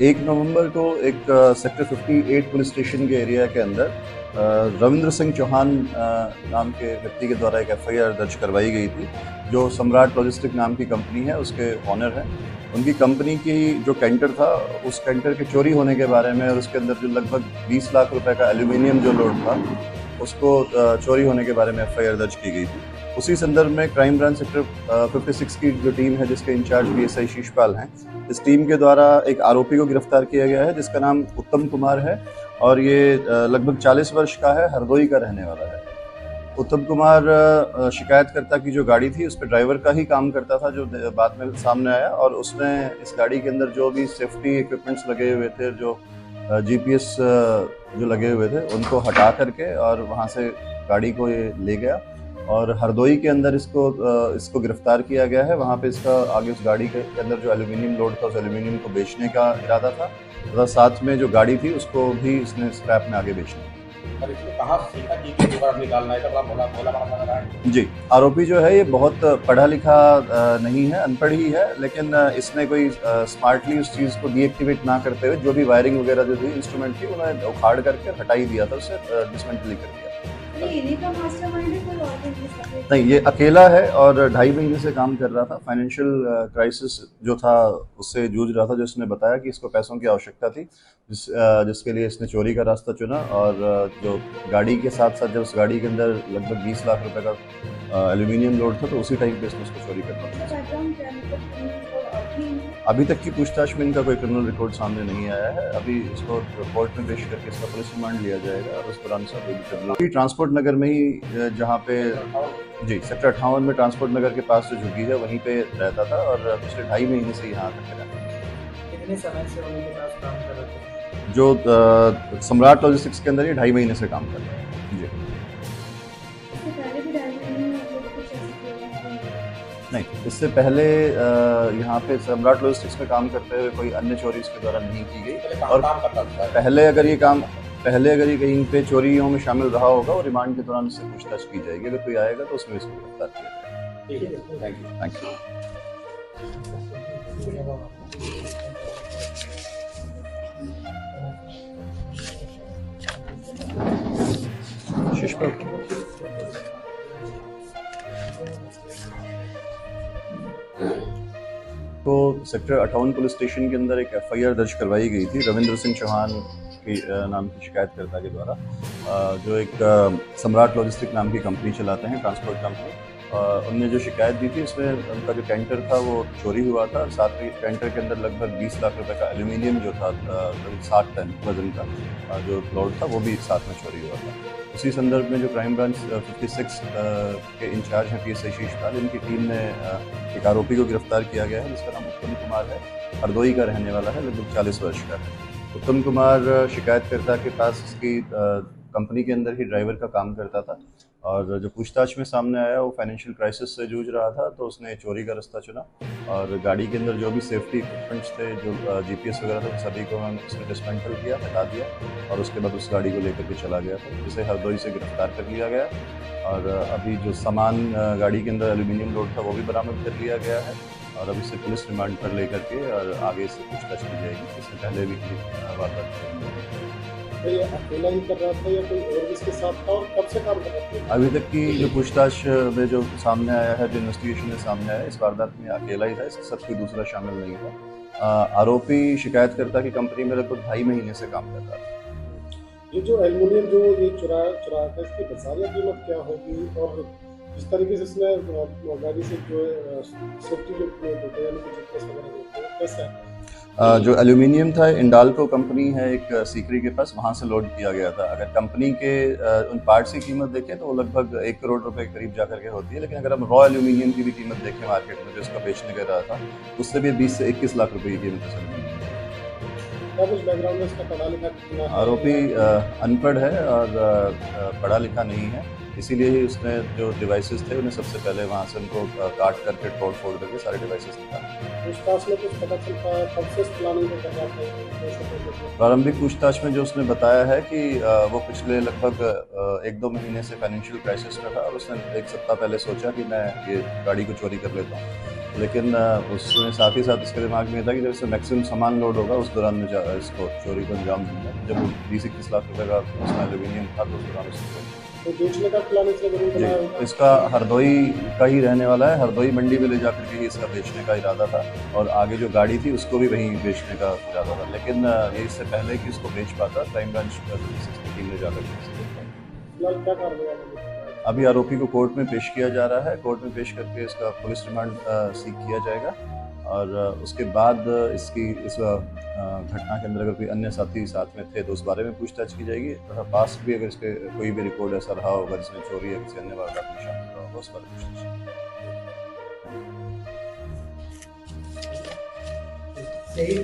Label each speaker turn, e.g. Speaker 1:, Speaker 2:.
Speaker 1: 1 नवंबर को एक sector 58 police station के एरिया के अंदर रविंद्र सिंह चौहान नाम के व्यक्ति के द्वारा एक एफआईआर दर्ज करवाई गई थी, जो सम्राट लॉजिस्टिक नाम की कंपनी है, उसके ऑनर हैं। उनकी कंपनी की जो कैंटर था, उस कैंटर के चोरी होने के बारे में और उसके अंदर जो लगभग 20 लाख रुपए का एल्यूमिनियम जो लोड था, उसको चोरी होने के बारे में एफआईआर दर्ज की गई थी। उसी संदर्भ में क्राइम ब्रांच सेक्टर 56 की जो टीम है, जिसके इंचार्ज पीएसआई शीशपाल हैं, इस टीम के द्वारा एक आरोपी को गिरफ्तार किया गया है, जिसका नाम उत्तम कुमार है और ये लगभग 40 वर्ष का है, हरदोई का रहने वाला है। उत्तम कुमार शिकायतकर्ता की जो गाड़ी थी, उस पर ड्राइवर का ही काम करता था, जो बाद में सामने आया, और उसने इस गाड़ी के अंदर जो भी सेफ्टी इक्विपमेंट्स लगे हुए थे, जो जीपीएस जो लगे हुए थे, उनको हटा करके और वहाँ से गाड़ी को ये ले गया और हरदोई के अंदर इसको गिरफ्तार किया गया है। वहाँ पे इसका आगे उस गाड़ी के अंदर जो एल्यूमिनियम लोड था, उस एल्यूमिनियम को बेचने का इरादा था तथा साथ में जो गाड़ी थी उसको भी इसने स्क्रैप में आगे बेचना।
Speaker 2: और इसमें कहाँ से सीखा कि दोबारा निकालना है, तो भोला भोला बड़ा लग रहा है।
Speaker 1: जी, आरोपी जो है ये बहुत पढ़ा लिखा नहीं है, अनपढ़ ही है, लेकिन इसने कोई स्मार्टली उस चीज़ को डीएक्टिवेट ना करते हुए जो भी वायरिंग वगैरह जो थी इंस्ट्रूमेंट की, उन्हें उखाड़ करके हटा ही दिया था, उससे डिसमेंटली कर दिया।
Speaker 3: इन्हीं का मास्टरमाइंड है, कोई और भी?
Speaker 1: नहीं, ये अकेला है और 2.5 महीने से काम कर रहा था। फाइनेंशियल क्राइसिस जो था उससे जूझ रहा था, जो इसने बताया कि इसको पैसों की आवश्यकता थी, जिसके लिए इसने चोरी का रास्ता चुना। और जो गाड़ी के साथ साथ जब उस गाड़ी के अंदर लगभग 20 लाख रुपए का एल्यूमिनियम लोड था, तो उसी टाइम पे इसने उसको चोरी करना था। अभी तक की पूछताछ में इनका कोई क्रिमिनल रिकॉर्ड सामने नहीं आया है। अभी इसको कोर्ट में पेश करके इसका पुलिस रिमांड लिया जाएगा और उस दौरान सब ट्रांसपोर्ट नगर में ही, जहाँ पे जी सेक्टर 58 में ट्रांसपोर्ट नगर के पास जो झुग्गी है, वहीं पे रहता था और पिछले 2.5 महीने से यहाँ तक रहता था।
Speaker 2: कितने समय से उनके पास काम कर रहे थे?
Speaker 1: जो सम्राट लॉजिस्टिक्स के अंदर ये 2.5 महीने से काम कर रहा है। जी नहीं, इससे पहले यहाँ पे सम्राट लॉजिस्टिक्स में काम करते हुए कोई अन्य चोरी इसके द्वारा नहीं की गई। और पहले अगर ये कहीं पे चोरियों में शामिल रहा होगा, और रिमांड के दौरान उससे पूछताछ की जाएगी। अगर कोई आएगा तो उसमें इसको गिरफ्तार किया जाएगा। Thank you. शीशपाल को सेक्टर 58 पुलिस स्टेशन के अंदर एक एफआईआर दर्ज करवाई गई थी रविंद्र सिंह चौहान की नाम की शिकायतकर्ता के द्वारा, जो एक सम्राट लॉजिस्टिक नाम की कंपनी चलाते हैं, ट्रांसपोर्ट कंपनी। उनने जो शिकायत दी थी, उसमें उनका जो कैंटर था वो चोरी हुआ था। साथ में कैंटर के अंदर लगभग 20 लाख रुपए का एल्यूमिनियम जो था, 60 टन वजन का जो लोड था, वो भी साथ में चोरी हुआ था। उसी संदर्भ में जो क्राइम ब्रांच 56 के इंचार्ज हैं पीएसआई शीशपाल, इनकी टीम ने एक आरोपी को गिरफ्तार किया गया है, जिसका नाम उत्तम कुमार है, हरदोई का रहने वाला है, लगभग 40 वर्ष का है। उत्तम कुमार शिकायतकर्ता के पास इसकी कंपनी के अंदर ही ड्राइवर का काम करता था, और जो पूछताछ में सामने आया वो फाइनेंशियल क्राइसिस से जूझ रहा था, तो उसने चोरी का रास्ता चुना और गाड़ी के अंदर जो भी सेफ्टी इक्विपमेंट्स थे, जो जीपीएस वगैरह थे, सभी को उसने डिसमेंटल किया, हटा दिया, और उसके बाद उस गाड़ी को लेकर के चला गया था, जिसे हरदोई से गिरफ्तार कर लिया गया। और अभी जो सामान गाड़ी के अंदर एल्यूमिनियम लोड था, वो भी बरामद कर लिया गया है, और अब इसे पुलिस रिमांड पर लेकर के और आगे से पूछताछ की जाएगी। इससे पहले भी वारदात करेंगे।
Speaker 2: तो ये अकेला ही कर रहा था या कोई और इसके साथ था, और कब से काम कर रहा था?
Speaker 1: अभी तक की जो पूछताछ में जो सामने आया है, जो इन्वेस्टिगेशन में सामने आया है, इस वारदात में अकेला ही था, इसके साथ कोई दूसरा शामिल नहीं था। आरोपी शिकायतकर्ता की कंपनी में लगभग 2.5 महीने से काम कर रहा था।
Speaker 2: ये जो एल्युमिनियम जो ये चुराया था, इसकी बाजारिया कीमत क्या होगी, और इस तरीके से इसमें गाड़ी से जो है सेफ्टी जो होते हैं, यानी कि जीपीएस वगैरह होते हैं, कैसा है?
Speaker 1: जो एल्यूमिनियम था, इंडाल्को कंपनी है एक सीकरी के पास, वहाँ से लोड किया गया था। अगर कंपनी के उन पार्ट्स की कीमत देखें तो वो लगभग 1 करोड़ रुपए के करीब जाकर के होती है, लेकिन अगर हम रॉ एल्यूमिनियम की भी कीमत देखें मार्केट में, जो इसका बेचने का रहा था, उससे भी 20 से 21 लाख रुपए की कीमत है। आरोपी अनपढ़ है और पढ़ा लिखा नहीं है, इसीलिए ही उसने जो डिवाइसेस थे उन्हें सबसे पहले वहाँ से उनको काट करके तोड़ फोड़ करके सारे डिवाइसेस निकाले। प्रारंभिक पूछताछ में जो उसने बताया है कि वो पिछले लगभग 1-2 महीने से फाइनेंशियल क्राइसिस में था, और उसने 1 सप्ताह पहले सोचा कि मैं ये गाड़ी को चोरी कर लेता हूँ। लेकिन उसमें साथ ही साथ इसके दिमाग में था कि जब इससे मैक्सिमम सामान लोड होगा उस दौरान में इसको चोरी को अंजाम दूंगा। जब वो 20-21 लाख रुपए का उसमें एल्यूमिनियम था तो उस दौरान उसको
Speaker 2: तो बेचने का प्लान इसने जरूर बनाया
Speaker 1: जी,
Speaker 2: होगा।
Speaker 1: इसका हरदोई का ही रहने वाला है। हरदोई मंडी में ले जाकर के ही इसका बेचने का इरादा था और आगे जो गाड़ी थी उसको भी वहीं बेचने का इरादा था। लेकिन ये इससे पहले कि इसको बेच पाता क्राइम ब्रांच की टीम ने जाकर के इसे गिरफ्तार किया।
Speaker 2: फिलहाल क्या कार्रवाई आपने की?
Speaker 1: अभी आरोपी को कोर्ट में पेश किया जा रहा है। कोर्ट में पेश करके इसका पुलिस रिमांड सीख किया जाएगा और उसके बाद इसकी इस घटना के अंदर अगर कोई अन्य साथी साथ में थे तो उस बारे में पूछताछ की जाएगी तथा पास भी अगर इसके कोई भी रिकॉर्ड ऐसा रहा होगा जिसमें चोरी या किसी अन्य वारदात में शामिल रहा होगा उस बारे में पूछताछ की जाएगी।